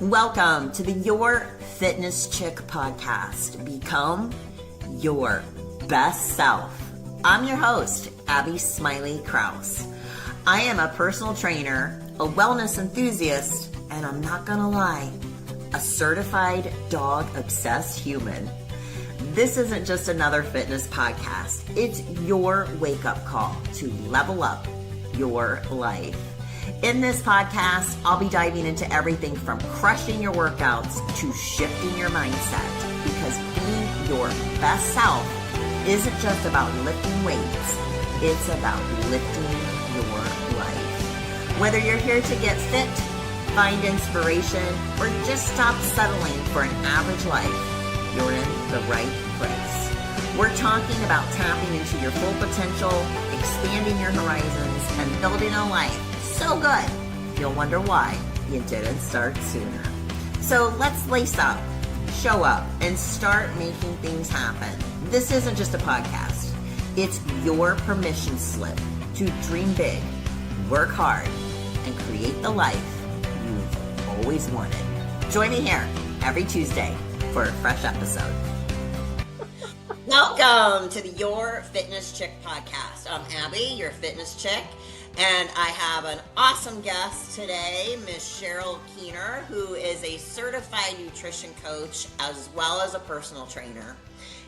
Welcome to the Your Fitness Chick podcast. Become your best self. I'm your host, Abby Smiley Krause. I am a personal trainer, a wellness enthusiast, and I'm not gonna lie, a certified dog-obsessed human. This isn't just another fitness podcast. It's your wake-up call to level up your life. In this podcast, I'll be diving into everything from crushing your workouts to shifting your mindset, because being your best self isn't just about lifting weights, it's about lifting your life. Whether you're here to get fit, find inspiration, or just stop settling for an average life, you're in the right place. We're talking about tapping into your full potential, expanding your horizons, and building a life so good, you'll wonder why you didn't start sooner. So let's lace up, show up, and start making things happen. This isn't just a podcast. It's your permission slip to dream big, work hard, and create the life you've always wanted. Join me here every Tuesday for a fresh episode. Welcome to the Your Fitness Chick podcast. I'm Abby, your fitness chick. And I have an awesome guest today, Miss Cheryl, who is a certified nutrition coach as well as a personal trainer.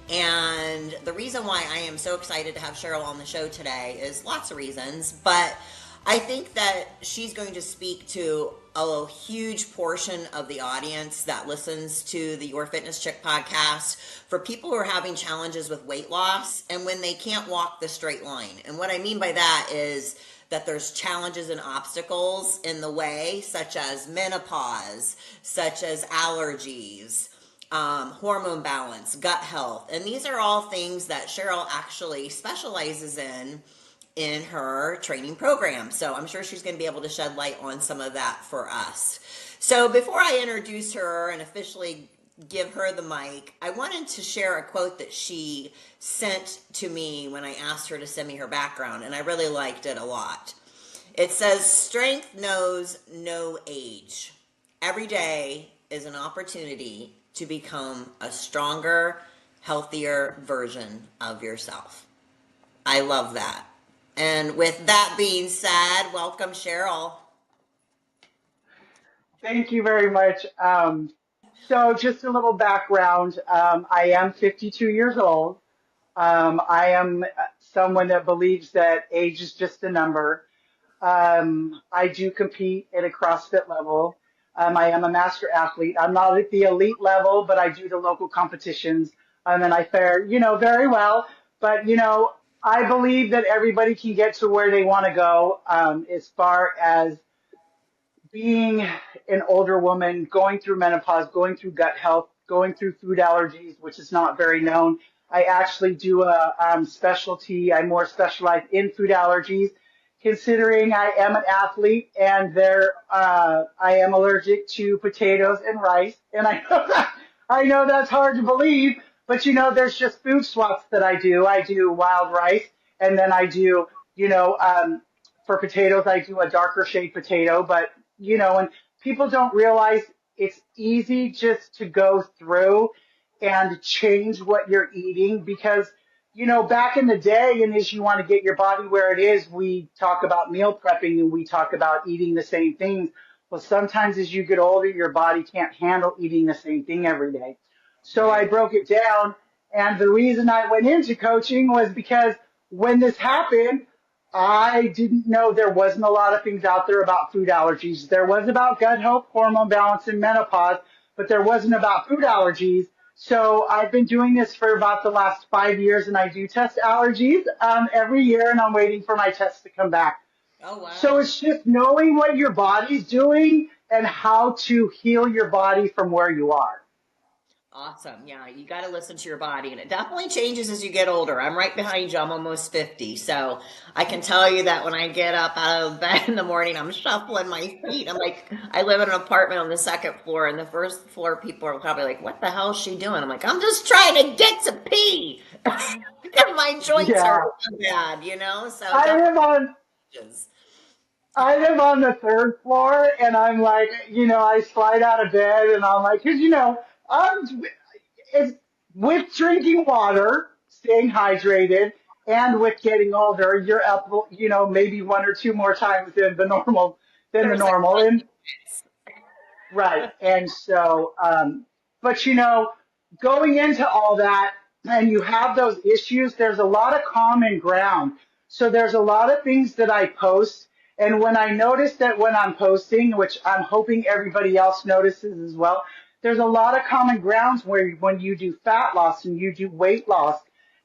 And the reason why I am so excited to have Cheryl on the show today is lots of reasons, but I think that she's going to speak to a huge portion of the audience that listens to the Your Fitness Chick podcast, for people who are having challenges with weight loss and when they can't walk the straight line. And what I mean by that is that there's challenges and obstacles in the way, such as menopause, such as allergies, hormone balance, gut health. And these are all things that Cheryl actually specializes in her training program. So I'm sure she's going to be able to shed light on some of that for us. So before I introduce her and officially give her the mic, I wanted to share a quote that she sent to me when I asked her to send me her background, and I really liked it a lot. It says, "Strength knows no age. Every day is an opportunity to become a stronger, healthier version of yourself." I love that. And with that being said, welcome, Cheryl. Thank you very much. So just a little background. I am 52 years old. I am someone that believes that age is just a number. I do compete at a CrossFit level. I am a master athlete. I'm not at the elite level, but I do the local competitions. And I fare, very well. But, I believe that everybody can get to where they want to go, as far as being an older woman, going through menopause, going through gut health, going through food allergies, which is not very known. I actually do a specialty. I more specialize in food allergies, considering I am an athlete and I am allergic to potatoes and rice. And I know that's hard to believe, but there's just food swaps that I do. I do wild rice, and then I do, for potatoes, I do a darker shade potato, but and people don't realize it's easy just to go through and change what you're eating, because, back in the day, and as you want to get your body where it is, we talk about meal prepping and we talk about eating the same things. Well, sometimes as you get older, your body can't handle eating the same thing every day. So I broke it down. And the reason I went into coaching was because when this happened, I didn't know there wasn't a lot of things out there about food allergies. There was about gut health, hormone balance, and menopause, but there wasn't about food allergies. So I've been doing this for about the last 5 years, and I do test allergies every year, and I'm waiting for my tests to come back. Oh, wow. So it's just knowing what your body's doing and how to heal your body from where you are. Awesome. Yeah, you got to listen to your body, and it definitely changes as you get older. I'm right behind you. I'm almost 50. So I can tell you that when I get up out of bed in the morning, I'm shuffling my feet. I'm like, I live in an apartment on the second floor, and the first floor people are probably like, what the hell is she doing? I'm like, I'm just trying to get to pee. Because my joints are so bad, So I live on I live on the third floor, and I'm like, I slide out of bed, and I'm like, because I'm it's with drinking water, staying hydrated, and with getting older, you're up, maybe one or two more times than the There's like normal, and hundreds. right. And so, but going into all that, and you have those issues, there's a lot of common ground. So there's a lot of things that I post. And when I notice that when I'm posting, which I'm hoping everybody else notices as well, there's a lot of common grounds where when you do fat loss and you do weight loss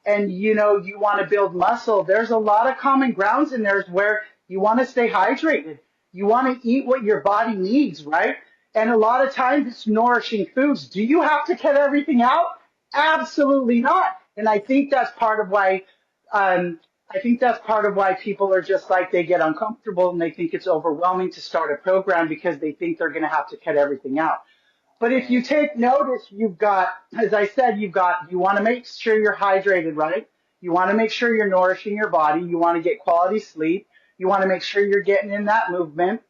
and you want to build muscle, there's a lot of common grounds in there where you want to stay hydrated. You want to eat what your body needs, right? And a lot of times it's nourishing foods. Do you have to cut everything out? Absolutely not. And I think that's part of why people are just like they get uncomfortable and they think it's overwhelming to start a program because they think they're going to have to cut everything out. But if Right. you take notice, you've got, as I said, you want to make sure you're hydrated, right? You want to make sure you're nourishing your body. You want to get quality sleep. You want to make sure you're getting in that movement,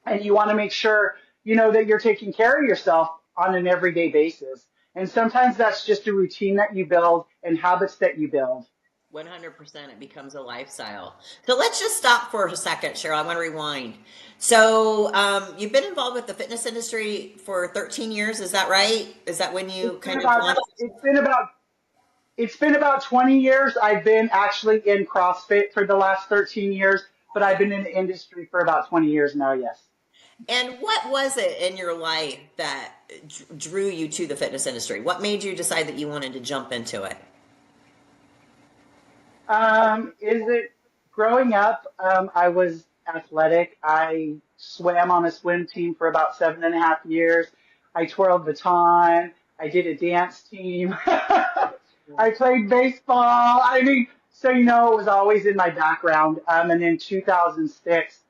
and you want to make sure, that you're taking care of yourself on an everyday basis. And sometimes that's just a routine that you build and habits that you build. 100% it becomes a lifestyle. So let's just stop for a second, Cheryl. I want to rewind. So you've been involved with the fitness industry for 13 years. Is that right? Is that when It's you been kind of about, launched? it's been about, it's been about 20 years. I've been actually in CrossFit for the last 13 years, but I've been in the industry for about 20 years now. Yes. And what was it in your life that drew you to the fitness industry? What made you decide that you wanted to jump into it? Is it growing up? I was athletic. I swam on a swim team for about 7.5 years. I twirled baton. I did a dance team. I played baseball. I mean, so it was always in my background. And in 2006,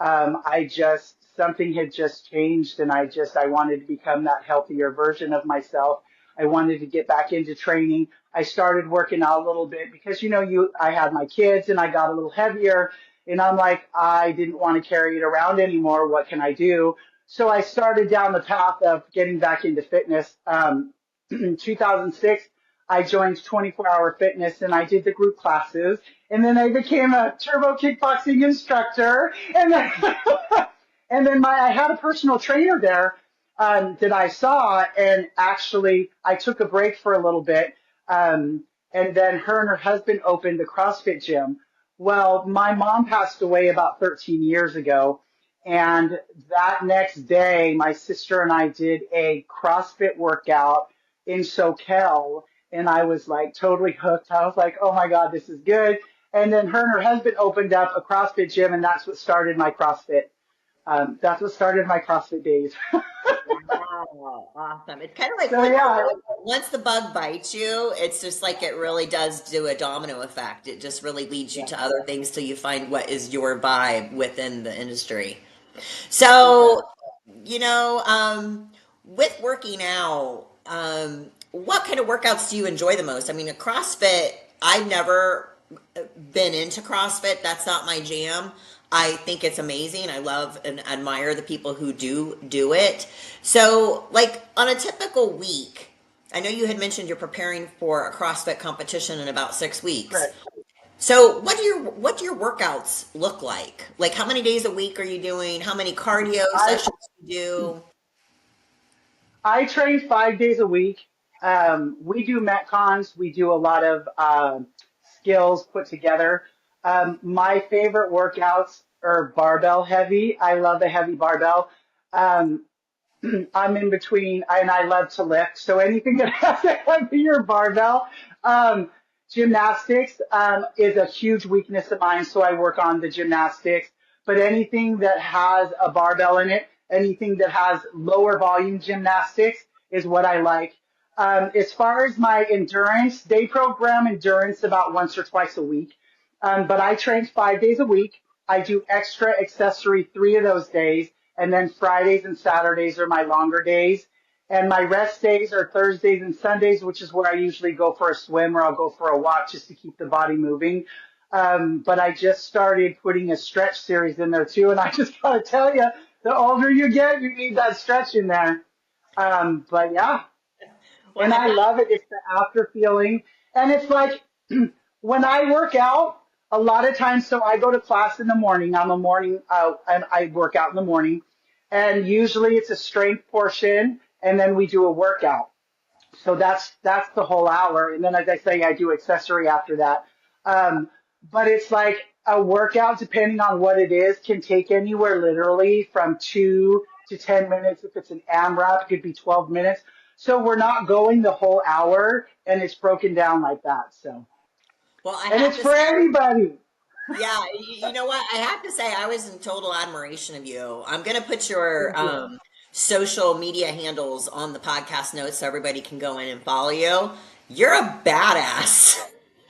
I just something had just changed, and I wanted to become that healthier version of myself. I wanted to get back into training. I started working out a little bit because I had my kids and I got a little heavier, and I'm like, I didn't want to carry it around anymore. What can I do? So I started down the path of getting back into fitness. In 2006, I joined 24-hour fitness and I did the group classes, and then I became a turbo kickboxing instructor, and then I had a personal trainer there, that I saw, and actually I took a break for a little bit, and then her and her husband opened the CrossFit gym. Well, my mom passed away about 13 years ago, and that next day my sister and I did a CrossFit workout in SoCal, and I was like totally hooked. I was like, oh my God, this is good. And then her and her husband opened up a CrossFit gym, and that's what started my CrossFit. Days. Wow, awesome. It's kind of like So yeah, once the bug bites you, it's just like it really does do a domino effect. It just really leads you yeah, to other things till you find what is your vibe within the industry. exactly. So, you know, with working out, what kind of workouts do you enjoy the most? I mean, a CrossFit, I've never been into CrossFit. That's not my jam. I think it's amazing. I love and admire the people who do it. So, like on a typical week, I know you had mentioned you're preparing for a CrossFit competition in about 6 weeks. Right. So, what do your workouts look like? Like, how many days a week are you doing? How many cardio I sessions do you do? I train 5 days a week. We do metcons. We do a lot of skills put together. My favorite workouts are barbell heavy. I love a heavy barbell. Um, I'm in between, and I love to lift. So anything that has a heavier barbell. Gymnastics is a huge weakness of mine, so I work on the gymnastics. But anything that has a barbell in it, anything that has lower volume gymnastics is what I like. As far as my endurance, they program endurance about once or twice a week. But I train 5 days a week. I do extra accessory 3 of those days, and then Fridays and Saturdays are my longer days. And my rest days are Thursdays and Sundays, which is where I usually go for a swim or I'll go for a walk just to keep the body moving. But I just started putting a stretch series in there too. And I just got to tell you, the older you get, you need that stretch in there. But yeah, Well, and I've I got love it. It's the after feeling. And it's like when I work out, a lot of times, so I go to class in the morning. I'm a morning, and I work out in the morning. And usually it's a strength portion, and then we do a workout. So that's the whole hour. And then, as I say, I do accessory after that. Um, but it's like a workout, depending on what it is, can take anywhere literally from 2 to 10 minutes. If it's an AMRAP, it could be 12 minutes. So we're not going the whole hour, and it's broken down like that. So, well, I and have it's to for say, anybody. yeah, you know what? I have to say, I was in total admiration of you. I'm gonna put your Thank you. social media handles on the podcast notes so everybody can go in and follow you. You're a badass.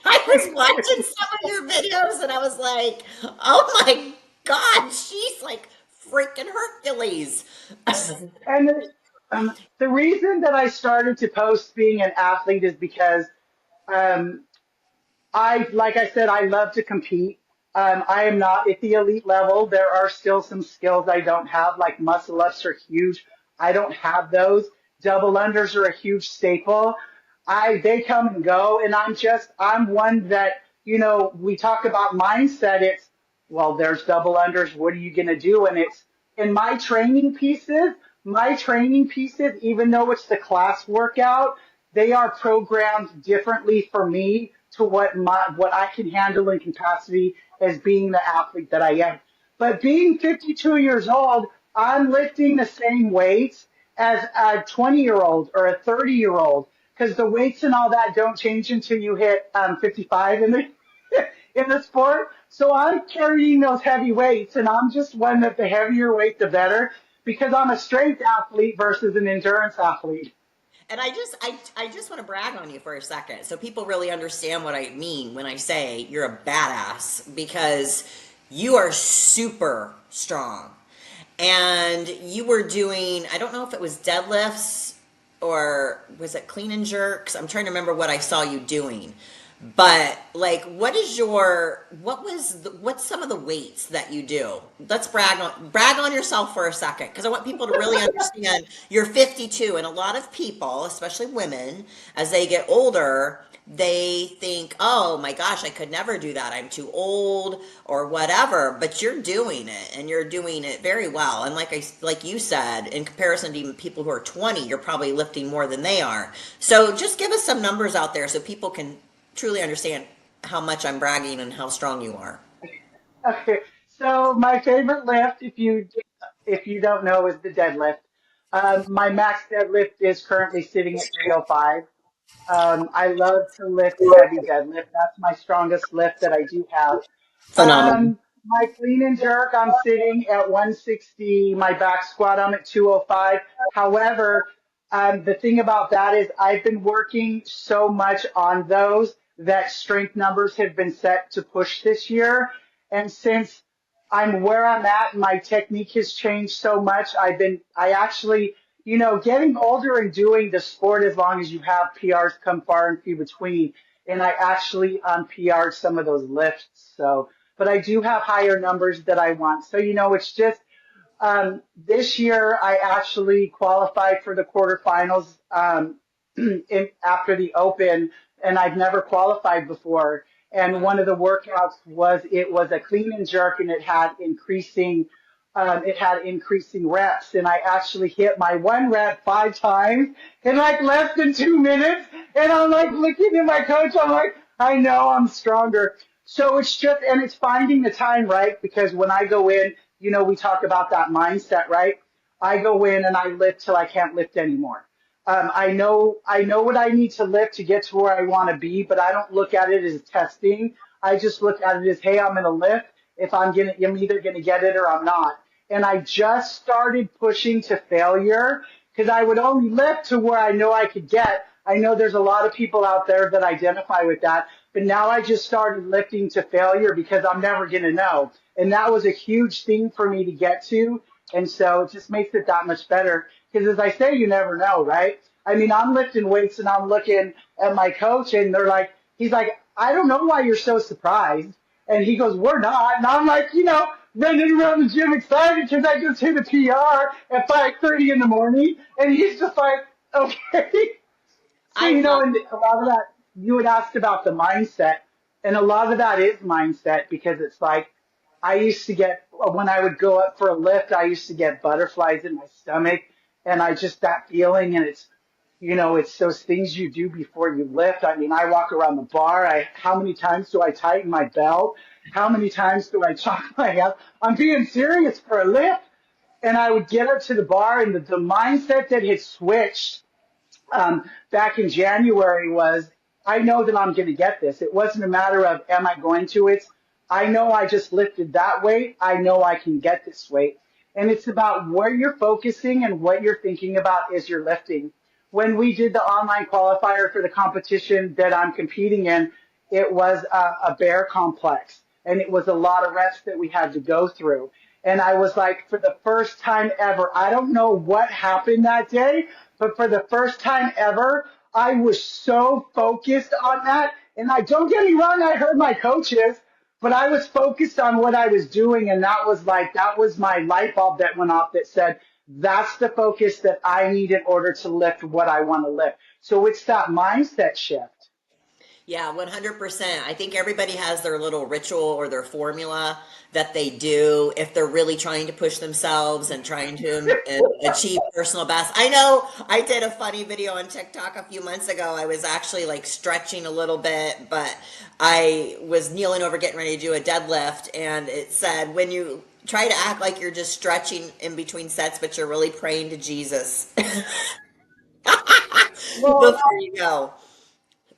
I was watching some of your videos and I was like, oh my God, she's like freaking Hercules. And the reason that I started to post being an athlete is because um, like I said, I love to compete. I am not at the elite level. There are still some skills I don't have, like muscle ups are huge. I don't have those. Double unders are a huge staple. They come and go, and I'm one that, we talk about mindset. It's, well, there's double unders. What are you going to do? And it's in my training pieces, even though it's the class workout, they are programmed differently for me to what I can handle in capacity as being the athlete that I am. But being 52 years old, I'm lifting the same weights as a 20-year-old or a 30-year-old because the weights and all that don't change until you hit 55 in the in the sport. So I'm carrying those heavy weights, and I'm just one that the heavier weight, the better, because I'm a strength athlete versus an endurance athlete. And I just want to brag on you for a second so people really understand what I mean when I say you're a badass because you are super strong. And you were doing, I don't know if it was deadlifts or was it clean and jerks? I'm trying to remember what I saw you doing. But like, what's some of the weights that you do? Let's brag on yourself for a second, because I want people to really understand you're 52, and a lot of people, especially women, as they get older, they think, oh my gosh, I could never do that. I'm too old or whatever. But you're doing it, and you're doing it very well. And like you said, in comparison to even people who are 20, you're probably lifting more than they are. So just give us some numbers out there so people can truly understand how much I'm bragging and how strong you are. Okay, so my favorite lift, if you don't know, is the deadlift. My max deadlift is currently sitting at 305. I love to lift heavy deadlift. That's my strongest lift that I do have. Phenomenal. My clean and jerk, I'm sitting at 160. My back squat, I'm at 205. However, the thing about that is I've been working so much on those that strength numbers have been set to push this year. And since I'm where I'm at, my technique has changed so much. I actually, getting older and doing the sport as long as you have PRs come far and few between. And I actually PR'd some of those lifts. So, but I do have higher numbers that I want. So, it's just this year I actually qualified for the quarterfinals after the Open, and I've never qualified before. And one of the workouts was a clean and jerk, and it had increasing reps, and I actually hit my one rep 5 times in like less than 2 minutes. And I'm like looking at my coach, I'm like, I know I'm stronger. So it's finding the time, right? Because when I go in, we talk about that mindset, right? I go in and I lift till I can't lift anymore. I know what I need to lift to get to where I want to be, but I don't look at it as testing. I just look at it as, hey, I'm going to lift. I'm either going to get it or I'm not. And I just started pushing to failure because I would only lift to where I know I could get. I know there's a lot of people out there that identify with that, but now I just started lifting to failure because I'm never going to know. And that was a huge thing for me to get to. And so it just makes it that much better. Because as I say, you never know, right? I mean, I'm lifting weights and I'm looking at my coach and he's like, I don't know why you're so surprised. And he goes, we're not. And I'm like, running around the gym excited because I just hit a PR at 5:30 in the morning. And he's just like, okay. So, I love and a lot of that, you had asked about the mindset, and a lot of that is mindset because it's like, I used to get, when I would go up for a lift, I used to get butterflies in my stomach, and that feeling, and it's those things you do before you lift. I mean, I walk around the bar, how many times do I tighten my belt? How many times do I chalk my head? I'm being serious for a lift. And I would get up to the bar, and the mindset that had switched back in January was, I know that I'm going to get this. It wasn't a matter of, am I going to? It's, I know I just lifted that weight. I know I can get this weight. And it's about where you're focusing and what you're thinking about as you're lifting. When we did the online qualifier for the competition that I'm competing in, it was a bear complex. And it was a lot of reps that we had to go through. And I was like, for the first time ever, I don't know what happened that day, but for the first time ever, I was so focused on that. And don't get me wrong, I heard my coaches, but I was focused on what I was doing. And that was my light bulb that went off that said, that's the focus that I need in order to lift what I want to lift. So it's that mindset shift. Yeah, 100%. I think everybody has their little ritual or their formula that they do if they're really trying to push themselves and trying to achieve personal best. I know I did a funny video on TikTok a few months ago. I was actually like stretching a little bit, but I was kneeling over getting ready to do a deadlift, and it said, when you try to act like you're just stretching in between sets, but you're really praying to Jesus Well, before you go.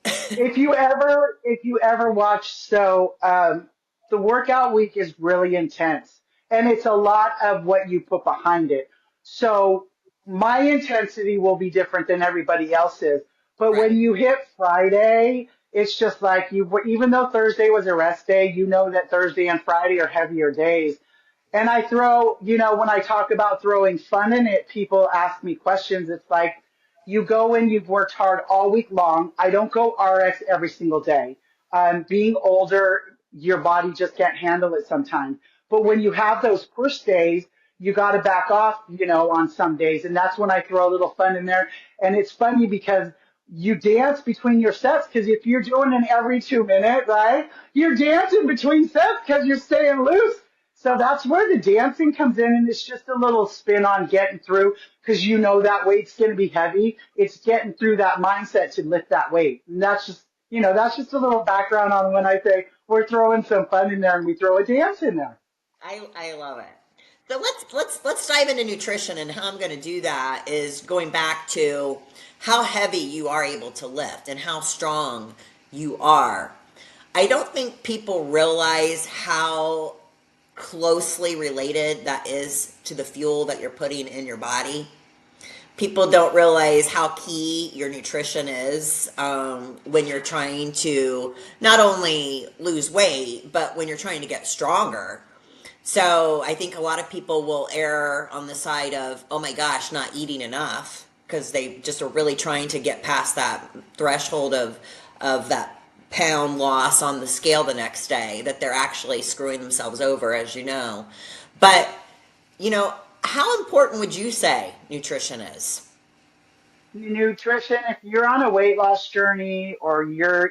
if you ever watch, the workout week is really intense, and it's a lot of what you put behind it. So my intensity will be different than everybody else's. But when Right. you hit Friday, it's just like even though Thursday was a rest day, you know that Thursday and Friday are heavier days. And I throw, when I talk about throwing fun in it, people ask me questions. It's like, you go in, you've worked hard all week long. I don't go RX every single day. Being older, your body just can't handle it sometimes. But when you have those push days, you got to back off, on some days. And that's when I throw a little fun in there. And it's funny because you dance between your sets, because if you're doing an every 2 minute, right, you're dancing between sets because you're staying loose. So that's where the dancing comes in, and it's just a little spin on getting through because that weight's going to be heavy. It's getting through that mindset to lift that weight. And that's just a little background on when I say we're throwing some fun in there and we throw a dance in there. I love it. So let's dive into nutrition, and how I'm going to do that is going back to how heavy you are able to lift and how strong you are. I don't think people realize how closely related that is to the fuel that you're putting in your body. People don't realize how key your nutrition is when you're trying to not only lose weight, but when you're trying to get stronger. So I think a lot of people will err on the side of, oh my gosh, not eating enough, because they just are really trying to get past that threshold of that pound loss on the scale the next day, that they're actually screwing themselves over, as you know. But, how important would you say nutrition is? Nutrition, if you're on a weight loss journey, or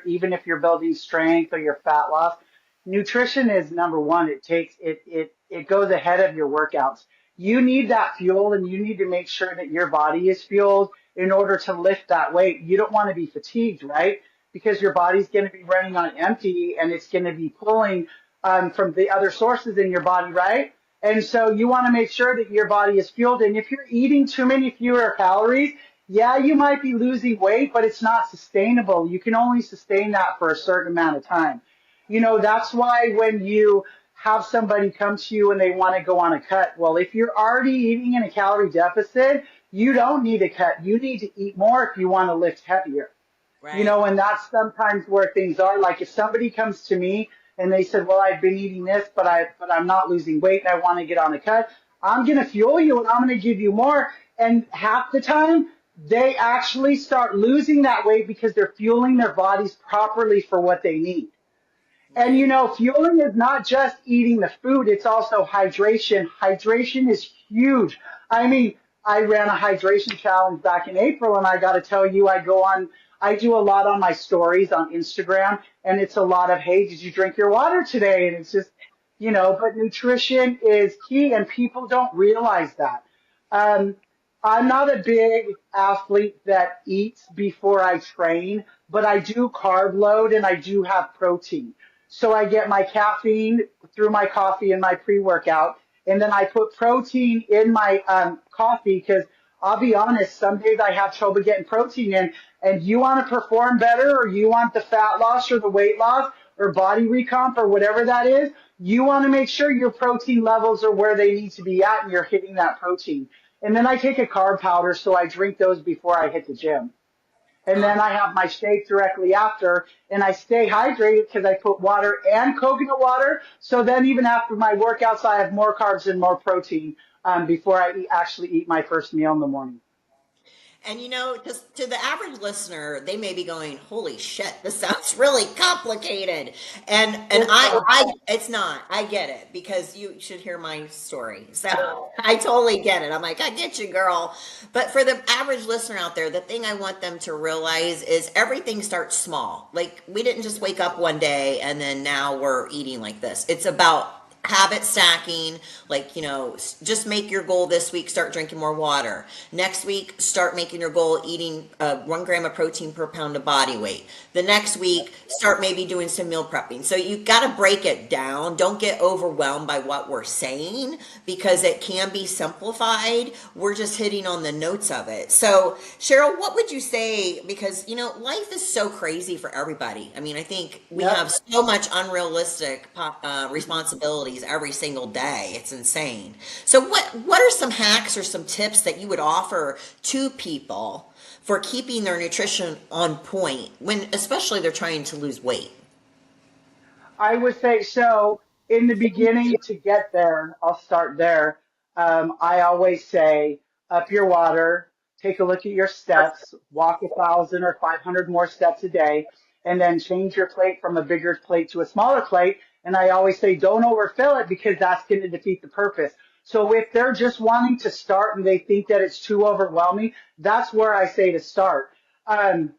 even if you're building strength or your fat loss, nutrition is number one. It goes ahead of your workouts. You need that fuel, and you need to make sure that your body is fueled in order to lift that weight. You don't want to be fatigued, right? Because your body's going to be running on empty, and it's going to be pulling from the other sources in your body, right? And so you want to make sure that your body is fueled. And if you're eating too many fewer calories, yeah, you might be losing weight, but it's not sustainable. You can only sustain that for a certain amount of time. That's why when you have somebody come to you and they want to go on a cut, well, if you're already eating in a calorie deficit, you don't need a cut. You need to eat more if you want to lift heavier. Right. And that's sometimes where things are. Like if somebody comes to me and they said, well, I've been eating this, but I'm not losing weight and I want to get on a cut, I'm going to fuel you and I'm going to give you more. And half the time they actually start losing that weight because they're fueling their bodies properly for what they need. And Right. fueling is not just eating the food, it's also hydration. Hydration is huge. I mean, I ran a hydration challenge back in April, and I got to tell you, I do a lot on my stories on Instagram, and it's a lot of, hey, did you drink your water today? And it's just, but nutrition is key, and people don't realize that. Um, I'm not a big athlete that eats before I train, but I do carb load and I do have protein. So I get my caffeine through my coffee and my pre-workout, and then I put protein in my coffee because I'll be honest, some days I have trouble getting protein in. And you want to perform better, or you want the fat loss or the weight loss or body recomp or whatever that is, you want to make sure your protein levels are where they need to be at and you're hitting that protein. And then I take a carb powder, so I drink those before I hit the gym. And then I have my shake directly after, and I stay hydrated because I put water and coconut water. So then even after my workouts, I have more carbs and more protein before I actually eat my first meal in the morning. And just to the average listener, they may be going, "Holy shit, this sounds really complicated." And It's not. it's not. I get it because you should hear my story. So I totally get it. I'm like, I get you, girl. But for the average listener out there, the thing I want them to realize is everything starts small. Like we didn't just wake up one day and then now we're eating like this. It's about habit stacking, like just make your goal this week, start drinking more water. Next week, start making your goal eating 1 gram of protein per pound of body weight. The next week, start maybe doing some meal prepping. So you got to break it down. Don't get overwhelmed by what we're saying because it can be simplified. We're just hitting on the notes of it. So Cheryl, what would you say, because life is so crazy for everybody. I mean, I think we Yep. have so much unrealistic responsibilities every single day. It's insane. So what are some hacks or some tips that you would offer to people for keeping their nutrition on point when especially they're trying to lose weight? I would say so. In the beginning, to get there, I'll start there. I always say, up your water, take a look at your steps, walk 1,000 or 500 more steps a day, and then change your plate from a bigger plate to a smaller plate. And I always say, don't overfill it because that's going to defeat the purpose. So if they're just wanting to start and they think that it's too overwhelming, that's where I say to start. Um,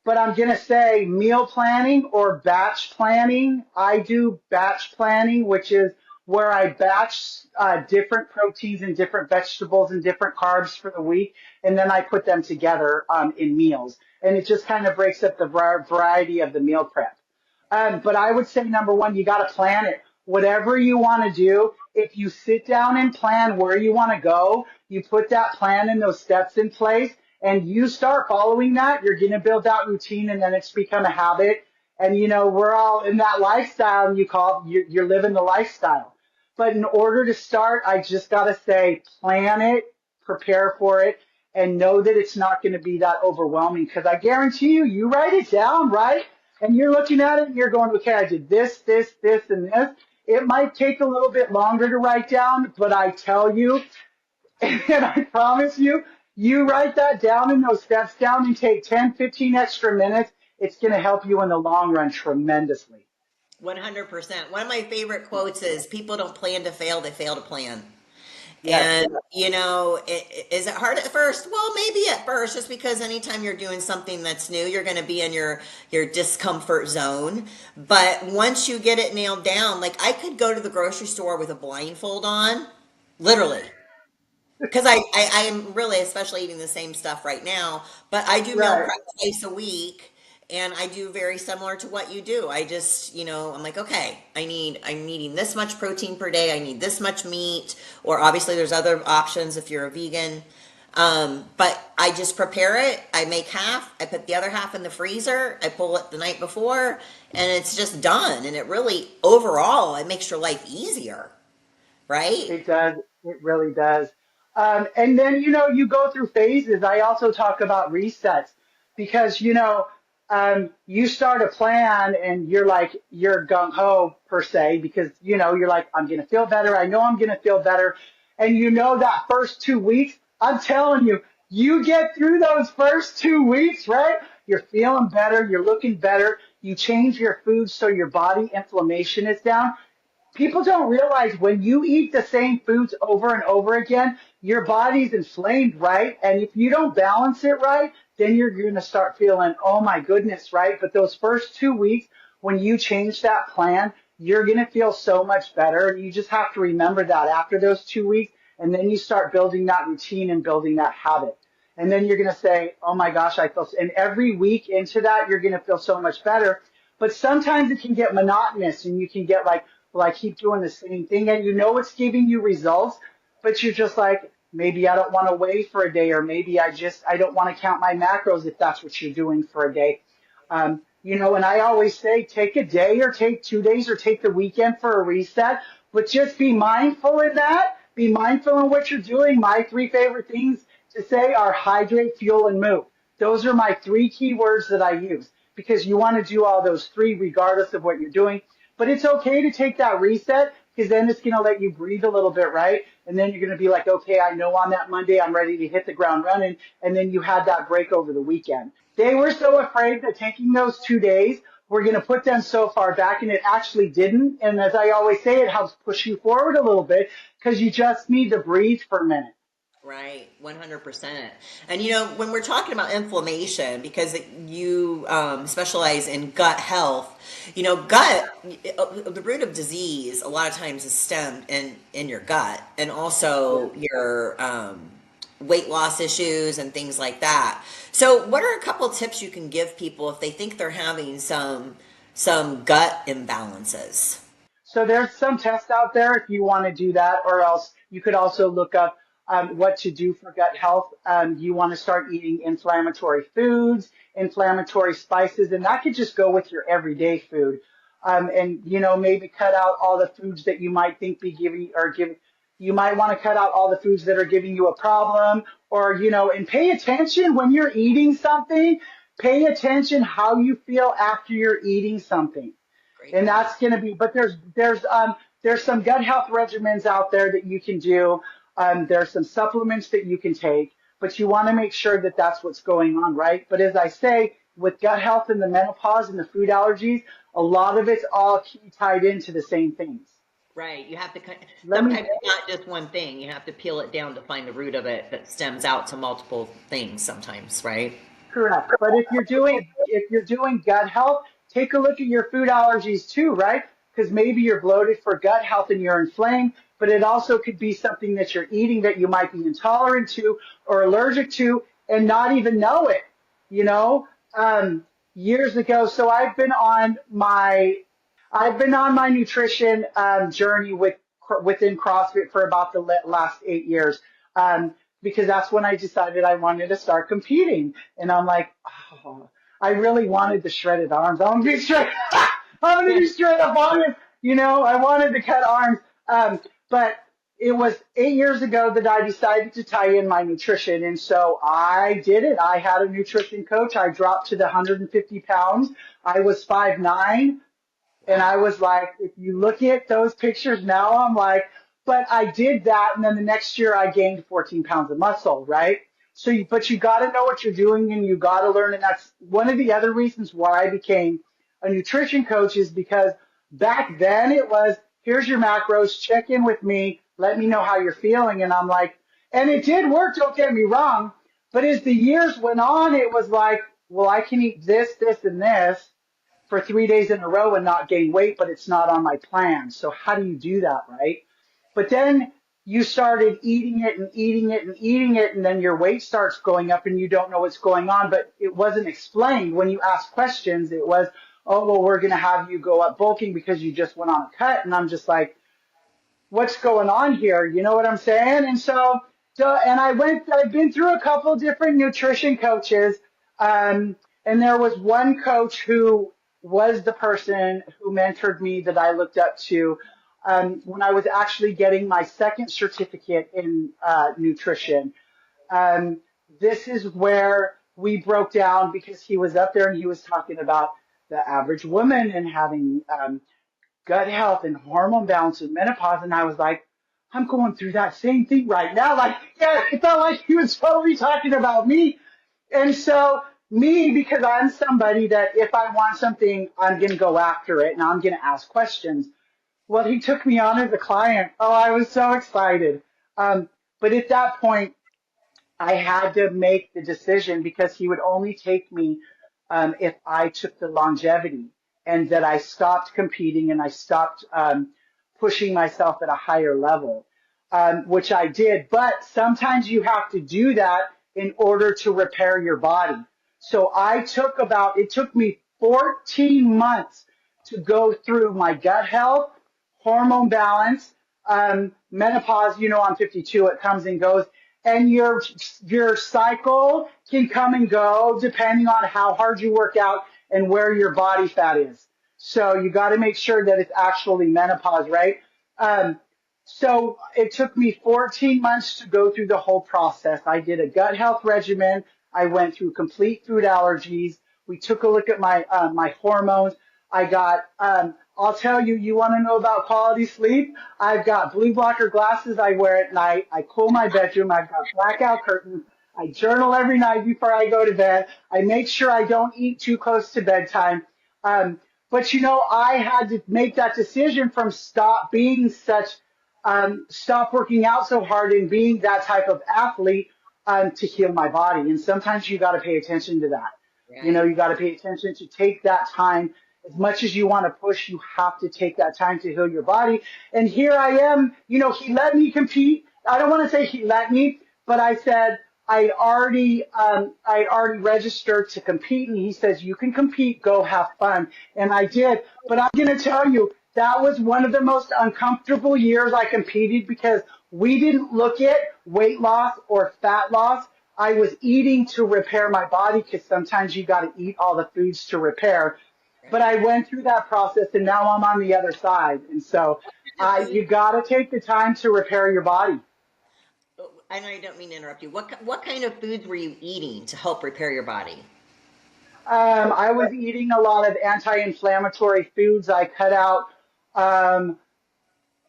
but I'm going to say meal planning or batch planning. I do batch planning, which is where I batch different proteins and different vegetables and different carbs for the week, and then I put them together in meals. And it just kind of breaks up the variety of the meal prep. But I would say number one, you got to plan it. Whatever you want to do, if you sit down and plan where you want to go, you put that plan and those steps in place, and you start following that, you're going to build that routine, and then it's become a habit. And we're all in that lifestyle. You're living the lifestyle. But in order to start, I just got to say, plan it, prepare for it, and know that it's not going to be that overwhelming. Because I guarantee you, you write it down, right? And you're looking at it and you're going, okay, I did this, and this. It might take a little bit longer to write down, but I tell you, and I promise you, you write that down and those steps down and take 10, 15 extra minutes. It's going to help you in the long run tremendously. 100%. One of my favorite quotes is people don't plan to fail, they fail to plan. Yes. And, is it hard at first? Well, maybe at first, just because anytime you're doing something that's new, you're going to be in your discomfort zone. But once you get it nailed down, like I could go to the grocery store with a blindfold on, literally. Because I am really, especially eating the same stuff right now, but I do meal Right. prep twice a week, and I do very similar to what you do. I just, I'm like, okay, I'm needing this much protein per day. I need this much meat, or obviously there's other options if you're a vegan. But I just prepare it. I make half. I put the other half in the freezer. I pull it the night before, and it's just done. And it really, overall, it makes your life easier, right? It does. It really does. And then, you go through phases. I also talk about resets because, you start a plan and you're gung ho per se because, you're like, I'm going to feel better. I know I'm going to feel better. And that first 2 weeks, I'm telling you, you get through those first 2 weeks, right? You're feeling better. You're looking better. You change your food so your body inflammation is down. People don't realize when you eat the same foods over and over again, your body's inflamed, right? And if you don't balance it right, then you're going to start feeling, oh my goodness, right? But those first 2 weeks, when you change that plan, you're going to feel so much better. You just have to remember that after those 2 weeks, and then you start building that routine and building that habit. And then you're going to say, oh my gosh, I feel, and every week into that, you're going to feel so much better. But sometimes it can get monotonous and you can get like, well, I keep doing the same thing and you know it's giving you results, but you're just like, maybe I don't want to weigh for a day, or maybe I don't want to count my macros if that's what you're doing for a day. And I always say take a day or take 2 days or take the weekend for a reset, but just be mindful in that. Be mindful in what you're doing. My 3 favorite things to say are hydrate, fuel, and move. Those are my 3 key words that I use because you want to do all those 3 regardless of what you're doing. But it's okay to take that reset because then it's going to let you breathe a little bit, right? And then you're going to be like, okay, I know on that Monday I'm ready to hit the ground running. And then you had that break over the weekend. They were so afraid that taking those 2 days, we're going to put them so far back, and it actually didn't. And as I always say, it helps push you forward a little bit because you just need to breathe for a minute. Right, 100%. And when we're talking about inflammation, because you specialize in gut health, the root of disease a lot of times is stemmed in your gut, and also your weight loss issues and things like that. So, what are a couple tips you can give people if they think they're having some gut imbalances? So there's some tests out there if you want to do that, or else you could also look up what to do for gut health. You want to start eating inflammatory foods, inflammatory spices, and that could just go with your everyday food. Maybe cut out all the foods that you might think be giving or giving. You might want to cut out all the foods that are giving you a problem, and pay attention when you're eating something. Pay attention how you feel after you're eating something. And that's going to be, but there's some gut health regimens out there that you can do. There's some supplements that you can take, but you want to make sure that that's what's going on, right? But as I say, with gut health and the menopause and the food allergies, a lot of it's all tied into the same things. Right. You have to sometimes it's not just one thing. You have to peel it down to find the root of it that stems out to multiple things sometimes, right? Correct. But if you're doing gut health, take a look at your food allergies too, right? Because maybe you're bloated for gut health and you're inflamed, but it also could be something that you're eating that you might be intolerant to or allergic to and not even know it, years ago. So I've been on my nutrition journey within CrossFit for about the last 8 years. Because that's when I decided I wanted to start competing. And I'm like, oh, I really wanted the shredded arms. I'm going to be straight. I'm going to be straight up honest. I wanted to cut arms. But it was 8 years ago that I decided to tie in my nutrition. And so I did it. I had a nutrition coach. I dropped to the 150 pounds. I was 5'9". And I was like, if you look at those pictures now, I'm like, but I did that. And then the next year I gained 14 pounds of muscle, right? But you got to know what you're doing and you got to learn. And that's one of the other reasons why I became a nutrition coach, is because back then it was, here's your macros, check in with me, let me know how you're feeling. And I'm like, and it did work, don't get me wrong. But as the years went on, it was like, well, I can eat this, this, and this for 3 days in a row and not gain weight, but it's not on my plan. So how do you do that, right? But then you started eating it and eating it and eating it, and then your weight starts going up and you don't know what's going on, but it wasn't explained. When you ask questions, it was, oh, well, we're going to have you go up bulking because you just went on a cut. And I'm just like, what's going on here? You know what I'm saying? And and I've been through a couple different nutrition coaches. And there was one coach who was the person who mentored me that I looked up to when I was actually getting my second certificate in nutrition. This is where we broke down, because he was up there and he was talking about the average woman and having gut health and hormone balance and menopause. And I was like, I'm going through that same thing right now. Like, yeah, it felt like he was totally talking about me. And so Me, because I'm somebody that if I want something, I'm going to go after it and I'm going to ask questions. Well, he took me on as a client. Oh, I was so excited. But at that point, I had to make the decision because he would only take me if I took the longevity and that I stopped competing and I stopped pushing myself at a higher level, which I did. But sometimes you have to do that in order to repair your body. So it took me 14 months to go through my gut health, hormone balance, menopause. I'm 52, it comes and goes. And your cycle can come and go depending on how hard you work out and where your body fat is. So you got to make sure that it's actually menopause, right? Um, so it took me 14 months to go through the whole process. I did a gut health regimen. I went through complete food allergies. We took a look at my hormones. I got I'll tell you, you want to know about quality sleep? I've got blue blocker glasses I wear at night. I cool my bedroom. I've got blackout curtains. I journal every night before I go to bed. I make sure I don't eat too close to bedtime. But I had to make that decision from stop working out so hard and being that type of athlete to heal my body. And sometimes you got to pay attention to that. Right. You got to pay attention to take that time. As much as you want to push, you have to take that time to heal your body. And here I am, he let me compete. I don't want to say he let me, but I said I already registered to compete, and he says you can compete, go have fun, and I did. But I'm going to tell you that was one of the most uncomfortable years I competed because we didn't look at weight loss or fat loss. I was eating to repair my body because sometimes you got to eat all the foods to repair. But Right. I went through that process and now I'm on the other side. And so you got to take the time to repair your body. I know I don't mean to interrupt you. What kind of foods were you eating to help repair your body? I was eating a lot of anti-inflammatory foods. I cut out um,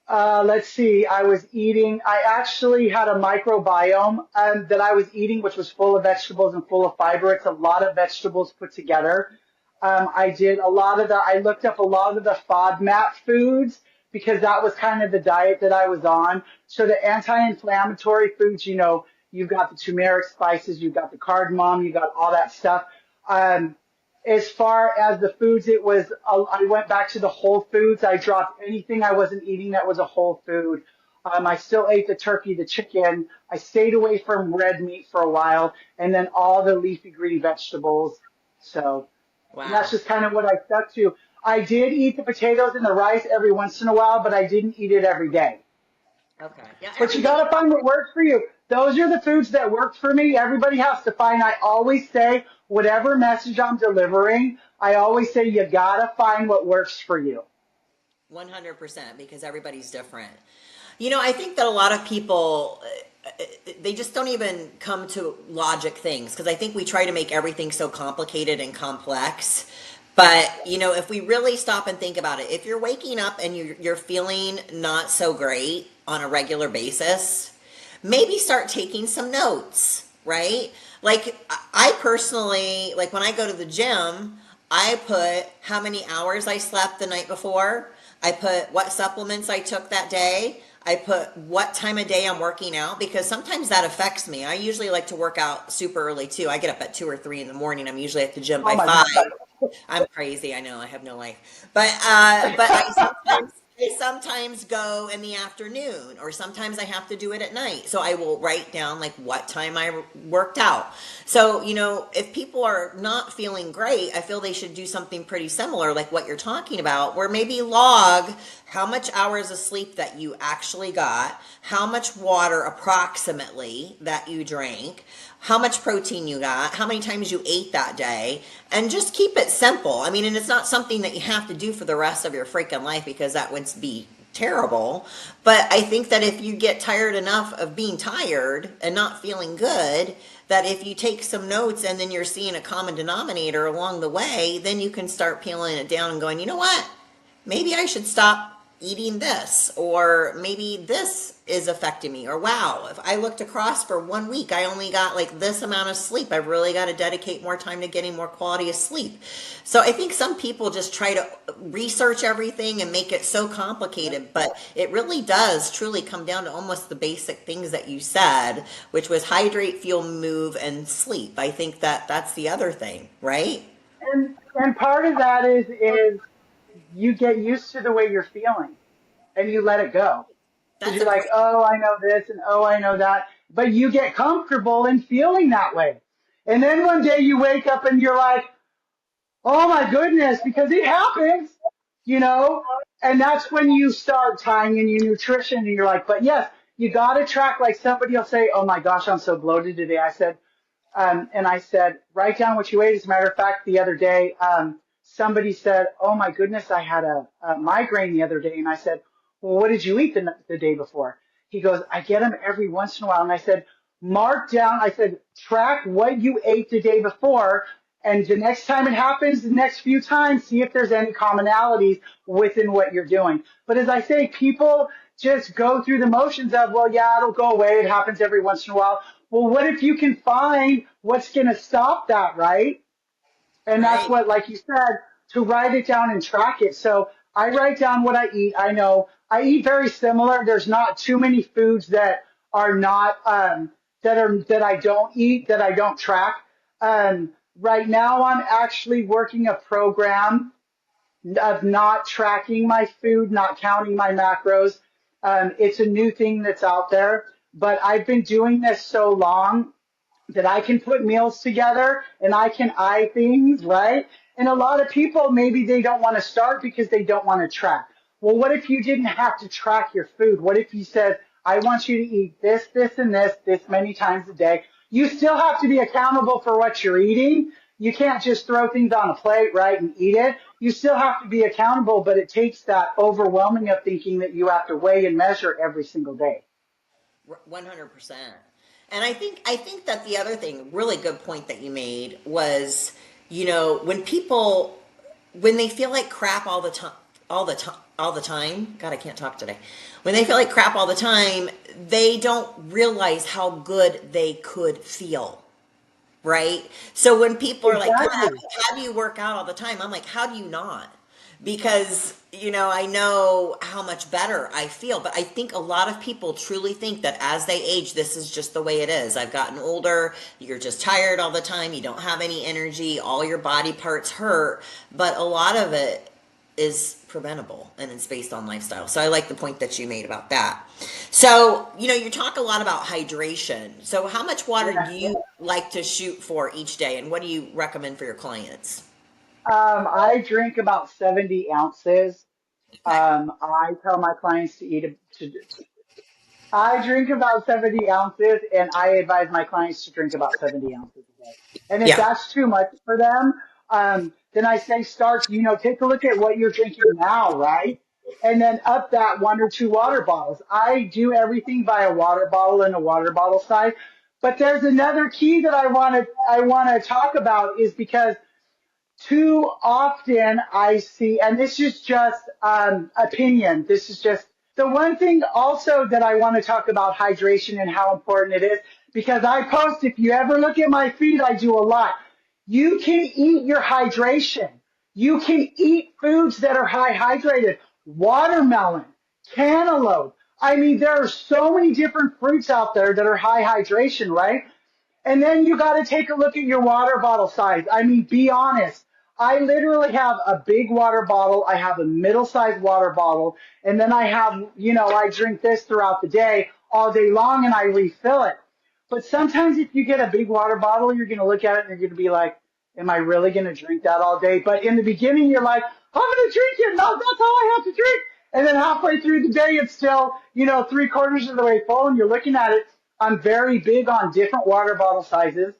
let's see. I actually had a microbiome that I was eating, which was full of vegetables and full of fiber. It's a lot of vegetables put together. I looked up a lot of the FODMAP foods because that was kind of the diet that I was on. So the anti-inflammatory foods, you've got the turmeric spices, you've got the cardamom, you got all that stuff. Um, as far as the foods, I went back to the whole foods. I dropped anything I wasn't eating that was a whole food. I still ate the turkey, the chicken. I stayed away from red meat for a while, and then all the leafy green vegetables. So, and that's Wow. just kind of what I stuck to. I did eat the potatoes and the rice every once in a while, but I didn't eat it every day. Okay. Yeah, But you everybody. got to find what works for you. Those are the foods that work for me. Everybody has to find. I always say, whatever message I'm delivering, I always say, you got to find what works for you. 100% because everybody's different. I think that a lot of people they just don't even come to logic things because I think we try to make everything so complicated and complex. But, if we really stop and think about it, if you're waking up and you're feeling not so great on a regular basis, maybe start taking some notes, right? Like I personally, like when I go to the gym, I put how many hours I slept the night before. I put what supplements I took that day. I put what time of day I'm working out because sometimes that affects me. I usually like to work out super early too. I get up at 2 or 3 in the morning. I'm usually at the gym Oh by my 5. God. I'm crazy. I know I have no life, but I sometimes go in the afternoon, or sometimes I have to do it at night. So I will write down like what time I worked out. So if people are not feeling great, I feel they should do something pretty similar, like what you're talking about, where maybe log how much hours of sleep that you actually got, how much water approximately that you drank, how much protein you got, how many times you ate that day, and just keep it simple. I mean, and it's not something that you have to do for the rest of your freaking life because that would be terrible. But I think that if you get tired enough of being tired and not feeling good, that if you take some notes and then you're seeing a common denominator along the way, then you can start peeling it down and going, you know what? Maybe I should stop eating this, or maybe this is affecting me, or wow, if I looked across for 1 week, I only got like this amount of sleep. I really got to dedicate more time to getting more quality of sleep. So I think some people just try to research everything and make it so complicated, but it really does truly come down to almost the basic things that you said, which was hydrate, fuel, move, and sleep. I think that that's the other thing, right? And part of that is you get used to the way you're feeling and you let it go. Because That's you're a like, great. oh, I know this and oh, I know that. But you get comfortable in feeling that way. And then one day you wake up and you're like, oh my goodness, because it happens, you know? And that's when you start tying in your nutrition and you're like, but yes, you got to track. Like somebody will say, oh my gosh, I'm so bloated today. And I said, write down what you ate. As a matter of fact, the other day, somebody said, oh my goodness, I had a migraine the other day. And I said, well, what did you eat the day before? He goes, I get them every once in a while. And I said, mark down, I said, track what you ate the day before. And the next time it happens, the next few times, see if there's any commonalities within what you're doing. But as I say, people just go through the motions of, well, yeah, it'll go away. It happens every once in a while. Well, what if you can find what's going to stop that, right? And that's Right. what, like you said, to write it down and track it. So I write down what I eat. I know I eat very similar. There's not too many foods that are not that I don't eat, that I don't track. Right now, I'm actually working a program of not tracking my food, not counting my macros. It's a new thing that's out there, but I've been doing this so long that I can put meals together and I can eye things, right? And a lot of people, maybe they don't want to start because they don't want to track. Well, what if you didn't have to track your food? What if you said, I want you to eat this, this, and this many times a day? You still have to be accountable for what you're eating. You can't just throw things on a plate, right, and eat it. You still have to be accountable, but it takes that overwhelming of thinking that you have to weigh and measure every single day. 100%. And I think that the other thing, really good point that you made was, when people when they feel like crap all the time, God, I can't talk today. When they feel like crap all the time, they don't realize how good they could feel. Right? So when people are like, God, Exactly. how do you work out all the time? I'm like, how do you not? Because, I know how much better I feel. But I think a lot of people truly think that as they age, this is just the way it is. I've gotten older. You're just tired all the time. You don't have any energy. All your body parts hurt. But a lot of it is preventable and it's based on lifestyle. So I like the point that you made about that. So, you talk a lot about hydration. So how much water do Yeah. you like to shoot for each day and what do you recommend for your clients? I drink about 70 ounces. Okay. I tell my clients to eat I drink about 70 ounces and I advise my clients to drink about 70 ounces a day. And if Yeah. that's too much for them, then I say start, take a look at what you're drinking now, right? And then up that 1 or 2 water bottles. I do everything by a water bottle and a water bottle size. But there's another key that I want to talk about is because too often I see, and this is just opinion. This is just the one thing also that I want to talk about hydration and how important it is because I post, if you ever look at my feed, I do a lot. You can eat your hydration. You can eat foods that are high hydrated. Watermelon, cantaloupe. I mean, there are so many different fruits out there that are high hydration, right? And then you got to take a look at your water bottle size. I mean, be honest. I literally have a big water bottle. I have a middle-sized water bottle. And then I have, I drink this throughout the day, all day long, and I refill it. But sometimes if you get a big water bottle, you're going to look at it and you're going to be like, am I really going to drink that all day? But in the beginning, you're like, I'm going to drink it. No, that's all I have to drink. And then halfway through the day, it's still, 3/4 of the way full, and you're looking at it. I'm very big on different water bottle sizes.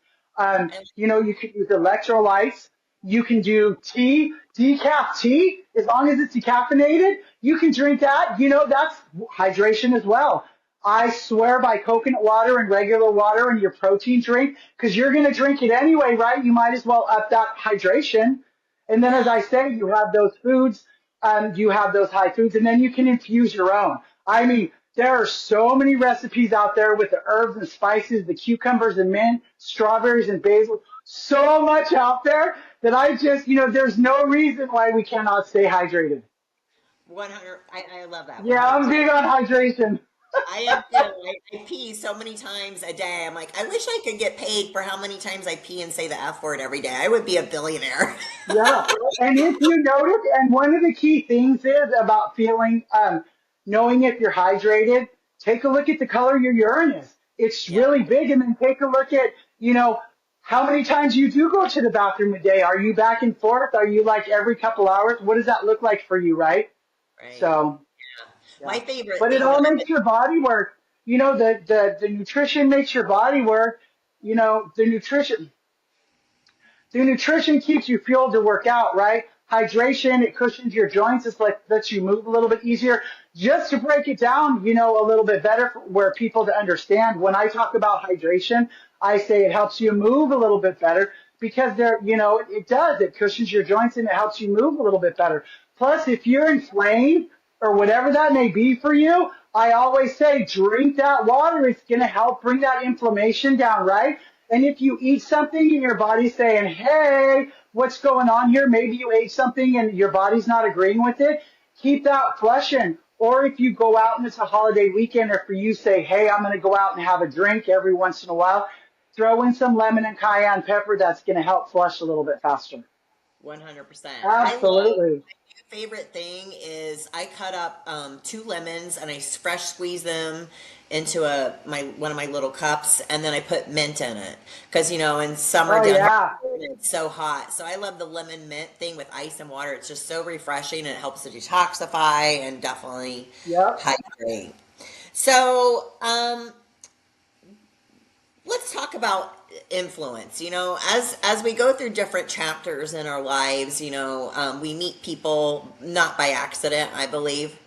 You can use electrolytes. You can do tea, decaf tea, as long as it's decaffeinated. You can drink that. That's hydration as well. I swear by coconut water and regular water and your protein drink, because you're going to drink it anyway, right? You might as well up that hydration. And then, as Yeah. I say, you have those foods. you have those high foods, and then you can infuse your own. I mean, there are so many recipes out there with the herbs and spices, the cucumbers and mint, strawberries and basil, so much out there that I just, there's no reason why we cannot stay hydrated. 100. I love that. Yeah, I'm 100%. big on hydration. I am too. I pee so many times a day. I'm like, I wish I could get paid for how many times I pee and say the F word every day. I would be a billionaire. Yeah. And if you notice, and one of the key things is about feeling, knowing if you're hydrated, take a look at the color your urine is. It's Yeah, really big. And then take a look at, how many times you do go to the bathroom a day. Are you back and forth? Are you like every couple hours? What does that look like for you, right? right. So, My yeah. favorite But it thing that all I've makes your body work. The nutrition makes your body work. You know, the nutrition keeps you fueled to work out, right? Hydration, it cushions your joints. It's like lets you move a little bit easier. Just to break it down, a little bit better for where people to understand. When I talk about hydration, I say it helps you move a little bit better because it does. It cushions your joints and it helps you move a little bit better. Plus, if you're inflamed or whatever that may be for you, I always say drink that water. It's going to help bring that inflammation down, right? And if you eat something and your body's saying, hey, what's going on here? Maybe you ate something and your body's not agreeing with it. Keep that flushing. Or if you go out and it's a holiday weekend, or for you say, hey, I'm going to go out and have a drink every once in a while, throw in some lemon and cayenne pepper. That's going to help flush a little bit faster. 100%. I love Absolutely. favorite thing is I cut up two lemons and I fresh squeeze them into my one of my little cups, and then I put mint in it because in summer Oh, down here yeah. it's so hot. So I love the lemon mint thing with ice and water. It's just so refreshing and it helps to detoxify and definitely Yep. hydrate. So let's talk about influence. As we go through different chapters in our lives, we meet people not by accident, I believe,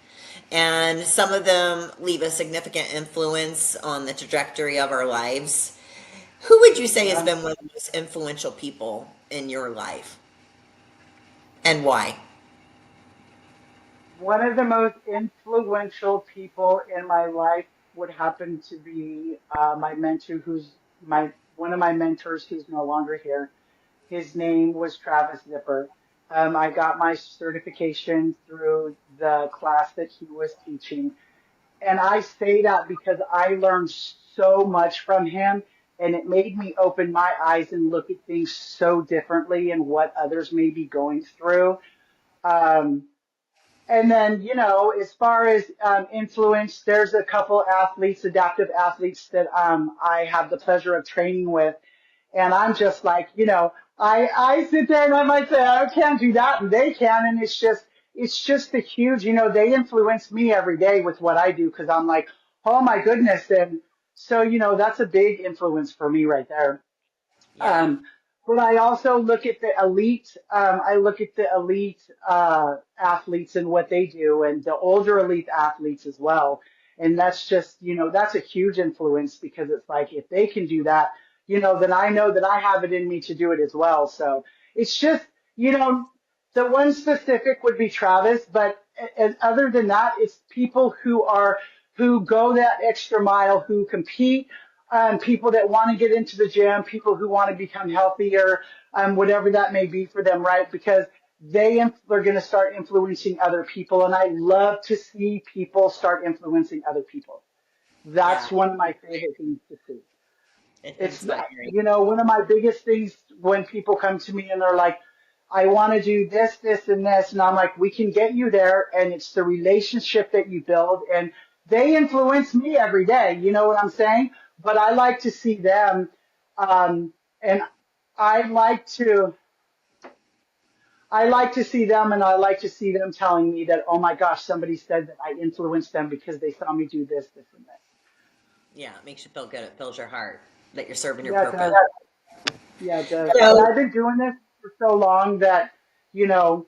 and some of them leave a significant influence on the trajectory of our lives. Who would you say has Yeah. been one of the most influential people in your life, and why? One of the most influential people in my life would happen to be my mentor, who's my one of my mentors, who's no longer here. His name was Travis Zipper. I got my certification through the class that he was teaching. And I say that because I learned so much from him, and it made me open my eyes and look at things so differently and what others may be going through. Um, and then, as far as influence, there's a couple athletes, adaptive athletes that I have the pleasure of training with. And I'm just like, I sit there and I might say, I can't do that, and they can. And it's just a huge, they influence me every day with what I do because I'm like, oh my goodness. And so, that's a big influence for me right there. Yeah, Um, but I also look at the elite. I look at the elite athletes and what they do, and the older elite athletes as well. And that's just, that's a huge influence because it's like if they can do that, then I know that I have it in me to do it as well. So it's just, the one specific would be Travis, but and other than that, it's people who go that extra mile, who compete, people that want to get into the gym, people who want to become healthier, whatever that may be for them, right? Because they're going to start influencing other people, and I love to see people start influencing other people. yeah, That's one of my favorite things to see. it's It's inspiring. one of my biggest things when people come to me and they're like, I want to do this, this, and this, and I'm like, we can get you there, and it's the relationship that you build, and they influence me every day. You know what I'm saying? But I like to see them, and I like to. I like to see them, and I like to see them telling me that, oh my gosh, somebody said that I influenced them because they saw me do this, this, and this. Yeah, it makes you feel good. It fills your heart that you're serving your Yeah, it purpose. does. Yeah, it does. And So, I've been doing this for so long that, you know,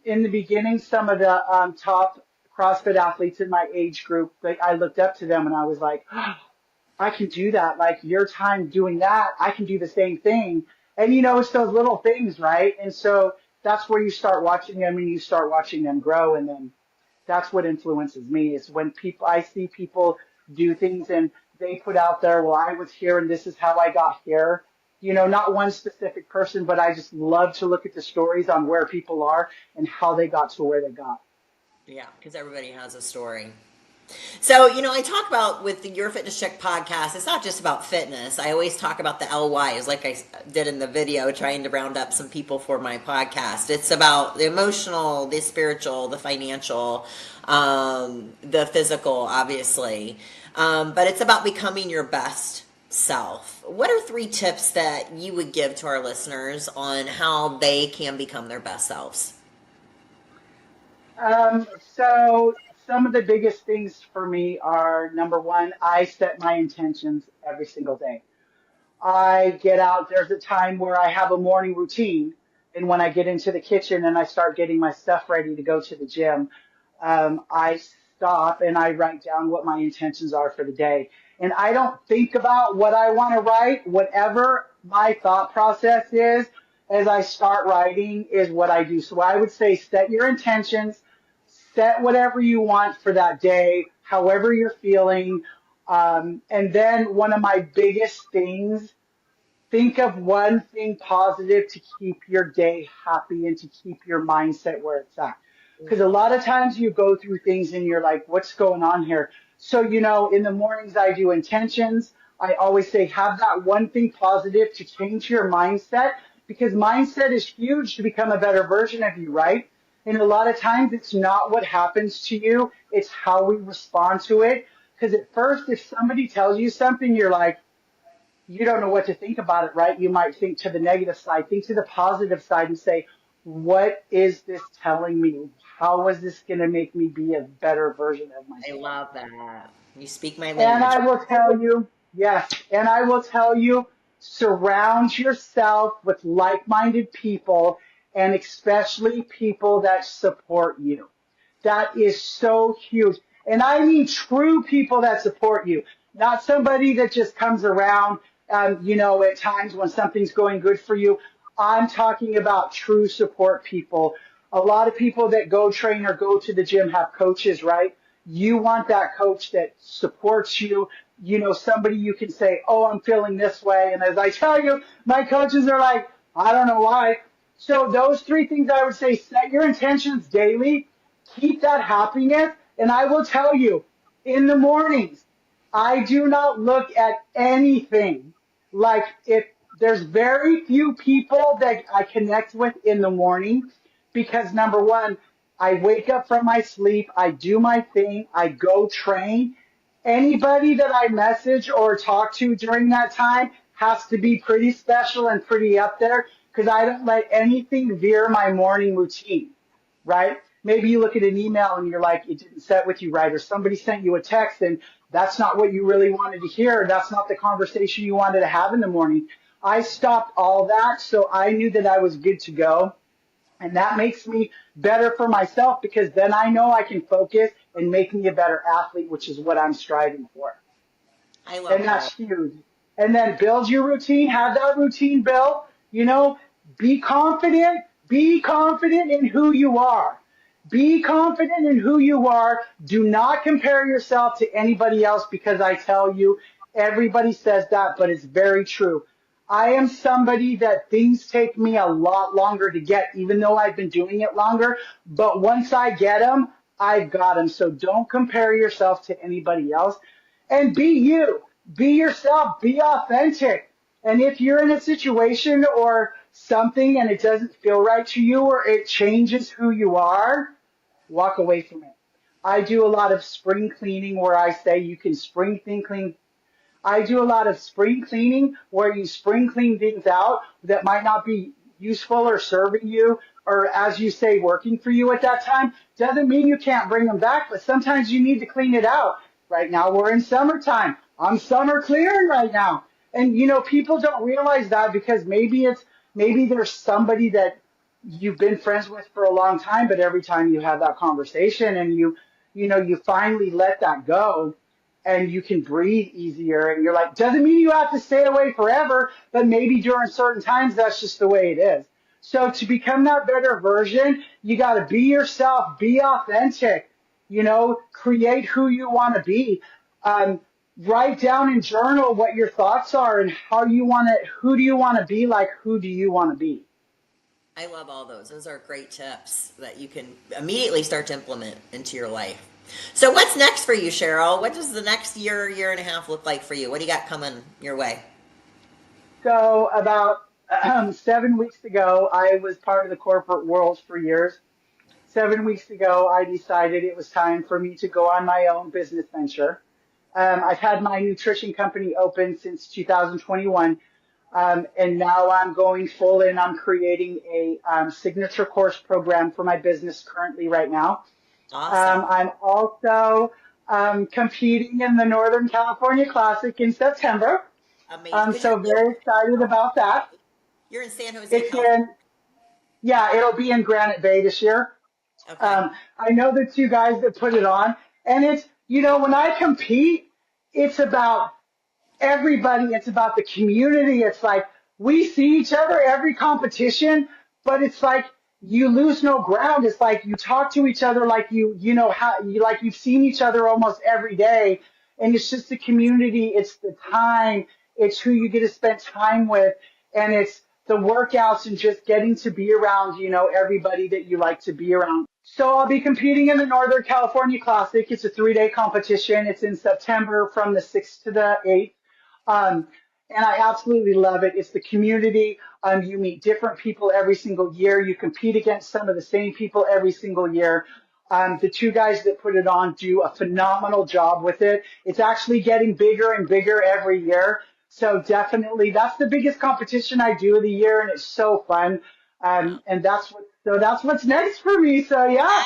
in the beginning, some of the top CrossFit athletes in my age group, I looked up to them and I was like, oh, I can do that. Like your time doing that, I can do the same thing. And, it's those little things, right? And so that's where you start watching them and you start watching them grow. And then that's what influences me is when I see people do things and they put out there, well, I was here and this is how I got here. Not one specific person, but I just love to look at the stories on where people are and how they got to where they got. Yeah, because everybody has a story. So, I talk about with the Your Fitness Check podcast, it's not just about fitness. I always talk about the LYs, like I did in the video, trying to round up some people for my podcast. It's about the emotional, the spiritual, the financial, the physical, obviously. But it's about becoming your best self. What are 3 tips that you would give to our listeners on how they can become their best selves? So some of the biggest things for me are number one, I set my intentions every single day. I get out, there's a time where I have a morning routine. And when I get into the kitchen and I start getting my stuff ready to go to the gym, I stop and I write down what my intentions are for the day. And I don't think about what I want to write. Whatever my thought process is as I start writing is what I do. So I would say set your intentions, set whatever you want for that day, however you're feeling. And then one of my biggest things, think of one thing positive to keep your day happy and to keep your mindset where it's at. Because a lot of times you go through things and you're like, what's going on here? So, in the mornings I do intentions. I always say have that one thing positive to change your mindset because mindset is huge to become a better version of you, right? And a lot of times it's not what happens to you. It's how we respond to it. Because at first, if somebody tells you something, you're like, you don't know what to think about it, right? You might think to the negative side, think to the positive side and say, what is this telling me? How is this going to make me be a better version of I myself? love that. You speak my And language. I will tell you, yes, and I will tell you, surround yourself with like-minded people and especially people that support you. That is so huge. And I mean true people that support you, not somebody that just comes around, at times when something's going good for you. I'm talking about true support people. A lot of people that go train or go to the gym have coaches, right? You want that coach that supports you, somebody you can say, oh, I'm feeling this way. And as I tell you, my coaches are like, I don't know why. So those 3 things I would say, set your intentions daily, keep that happiness. And I will tell you, in the mornings, I do not look at anything. Like if there's very few people that I connect with in the morning because number one, I wake up from my sleep, I do my thing, I go train. Anybody that I message or talk to during that time has to be pretty special and pretty up there because I don't let anything veer my morning routine, right? Maybe you look at an email and you're like, it didn't set with you right, or somebody sent you a text and that's not what you really wanted to hear. That's not the conversation you wanted to have in the morning. I stopped all that so I knew that I was good to go. And that makes me better for myself because then I know I can focus and make me a better athlete, which is what I'm striving for. I love And that. that's huge. And then build your routine, have that routine built, you know, be confident, be confident in who you are. Be confident in who you are. Do not compare yourself to anybody else because I tell you, everybody says that, but it's very true. I am somebody that things take me a lot longer to get, even though I've been doing it longer. But once I get them, I've got them. So don't compare yourself to anybody else and be you. Be yourself. Be authentic. And if you're in a situation or something and it doesn't feel right to you or it changes who you are, walk away from it. I do a lot of spring cleaning where I say you can spring thing clean. I do a lot of spring cleaning where you spring clean things out that might not be useful or serving you or as you say working for you at that time. Doesn't mean you can't bring them back, but sometimes you need to clean it out. Right now we're in summertime. I'm summer clearing right now. And people don't realize that because maybe there's somebody that you've been friends with for a long time, but every time you have that conversation and you finally let that go and you can breathe easier and you're like, doesn't mean you have to stay away forever, but maybe during certain times that's just the way it is. So to become that better version, you got to be yourself, be authentic, create who you want to be. Write down and journal what your thoughts are and who do you want to be like, who do you want to be? I love all those. Those are great tips that you can immediately start to implement into your life. So what's next for you, Cheryl? What does the next year and a half look like for you? What do you got coming your way? So about 7 weeks ago, I was part of the corporate world for years. 7 weeks ago, I decided it was time for me to go on my own business venture. I've had my nutrition company open since 2021. And now I'm going full in. I'm creating a signature course program for my business currently right now. Awesome. I'm also competing in the Northern California Classic in September. Amazing. I'm so very excited about that. You're in San Jose, It's California. it'll be in Granite Bay this year. Okay. I know the two guys that put it on, and it's, when I compete, it's about everybody. It's about the community. It's like we see each other every competition, but it's like you lose no ground. It's like you talk to each other like like you've seen each other almost every day. And it's just the community. It's the time. It's who you get to spend time with. And it's the workouts and just getting to be around, everybody that you like to be around. So I'll be competing in the Northern California Classic. It's a 3-day competition. It's in September from the 6th to the 8th. And I absolutely love it. It's the community. You meet different people every single year. You compete against some of the same people every single year. The two guys that put it on do a phenomenal job with it. It's actually getting bigger and bigger every year. So definitely that's the biggest competition I do of the year, and it's so fun. And that's what's next for me. So yeah,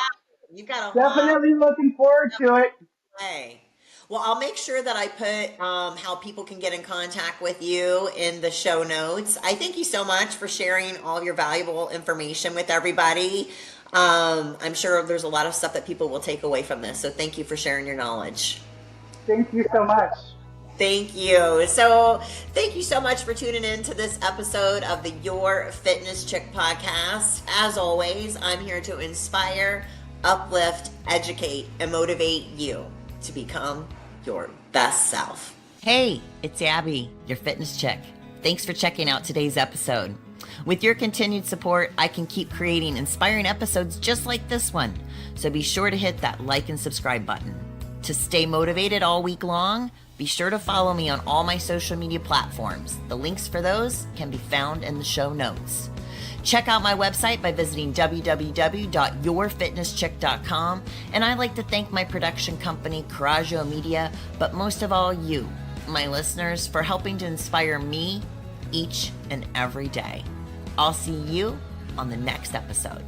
You got a definitely looking forward to it. play. Well, I'll make sure that I put how people can get in contact with you in the show notes. I thank you so much for sharing all of your valuable information with everybody. I'm sure there's a lot of stuff that people will take away from this. So thank you for sharing your knowledge. Thank you so much. Thank you. So thank you so much for tuning in to this episode of the Your Fitness Chick podcast. As always, I'm here to inspire, uplift, educate, and motivate you to become your best self. Hey, it's Abby, your fitness chick. Thanks for checking out today's episode. With your continued support, I can keep creating inspiring episodes just like this one. So be sure to hit that like and subscribe button. To stay motivated all week long, be sure to follow me on all my social media platforms. The links for those can be found in the show notes. Check out my website by visiting www.yourfitnesschick.com. And I'd like to thank my production company, Coraggio Media, but most of all you, my listeners, for helping to inspire me each and every day. I'll see you on the next episode.